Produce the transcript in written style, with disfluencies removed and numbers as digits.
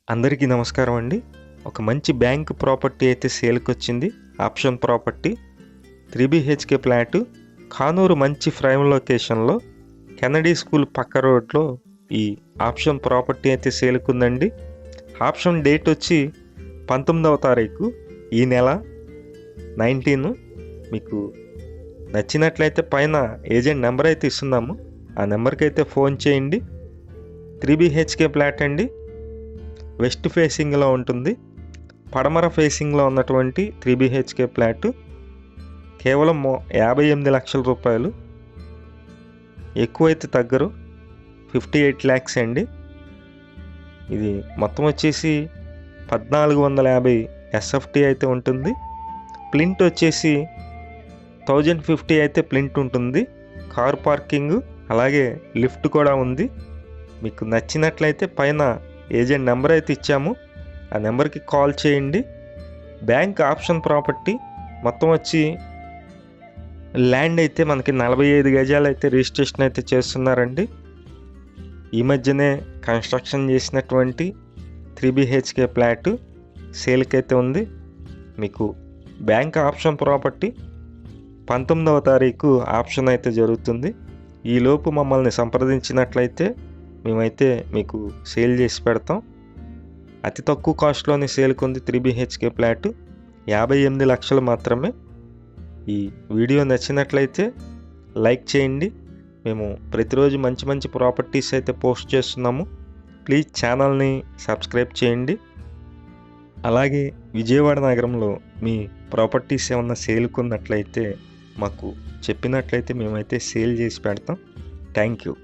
అందరికీ నమస్కారం అండి. ఒక మంచి బ్యాంక్ ప్రాపర్టీ అయితే సేల్‌కొచ్చింది. Option property 3 BHK flat Kanuru మంచి ప్రైమ్ లొకేషన్‌లో కెనడీ స్కూల్ పక్క రోడ్‌లో ఈ ఆప్షన్ ప్రాపర్టీ అయితే సేల్‌కుందండి. ఆప్షన్ డేట్ వచ్చి 19వ తారీఖు ఈ నెల 19. మీకు నచ్చినట్లయితే పైన ఏజెంట్ నెంబర్ అయితే ఇస్తున్నాము. ఆ నెంబర్కి అయితే ఫోన్ చేయండి. 3 బీహెచ్‌కే ఫ్లాట్ అండి. వెస్ట్ ఫేసింగ్లో ఉంటుంది. పడమర ఫేసింగ్లో ఉన్నటువంటి 3 బీహెచ్‌కే ఫ్లాట్ కేవలం 58 లక్షల రూపాయలు. ఎక్కువైతే తగ్గరు. 58 lakhs అండి. ఇది మొత్తం వచ్చేసి 1450 ఎస్ఎఫ్టీ అయితే ఉంటుంది. ప్లింట్ వచ్చేసి 1050 అయితే ప్లింట్ ఉంటుంది. కార్ పార్కింగ్ అలాగే లిఫ్ట్ కూడా ఉంది. మీకు నచ్చినట్లయితే పైన ఏజెంట్ నెంబర్ అయితే ఇచ్చాము. ఆ నెంబర్కి కాల్ చేయండి. బ్యాంక్ ఆప్షన్ ప్రాపర్టీ మొత్తం వచ్చి ల్యాండ్ అయితే మనకి 45 గజాలు అయితే రిజిస్ట్రేషన్ అయితే చేస్తున్నారండి. ఈ మధ్యనే కన్స్ట్రక్షన్ చేసినటువంటి 3 బీహెచ్‌కే ఫ్లాట్ సేల్కి అయితే ఉంది. మీకు బ్యాంక్ ఆప్షన్ ప్రాపర్టీ 19వ తారీఖు ఆప్షన్ అయితే జరుగుతుంది. ఈలోపు మమ్మల్ని సంప్రదించినట్లయితే మేమైతే మీకు సేల్ చేసి పెడతాం. అతి తక్కువ కాస్ట్లోనే సేల్కుంది 3 బీహెచ్‌కే ఫ్లాట్ 58 లక్షలు మాత్రమే. ఈ వీడియో నచ్చినట్లయితే లైక్ చేయండి. మేము ప్రతిరోజు మంచి మంచి ప్రాపర్టీస్ అయితే పోస్ట్ చేస్తున్నాము. ప్లీజ్ ఛానల్ని సబ్స్క్రైబ్ చేయండి. అలాగే విజయవాడ నగరంలో మీ ప్రాపర్టీస్ ఏమన్నా సేల్కున్నట్లయితే మాకు చెప్పినట్లయితే మేమైతే సేల్ చేసి పెడతాం. Thank you.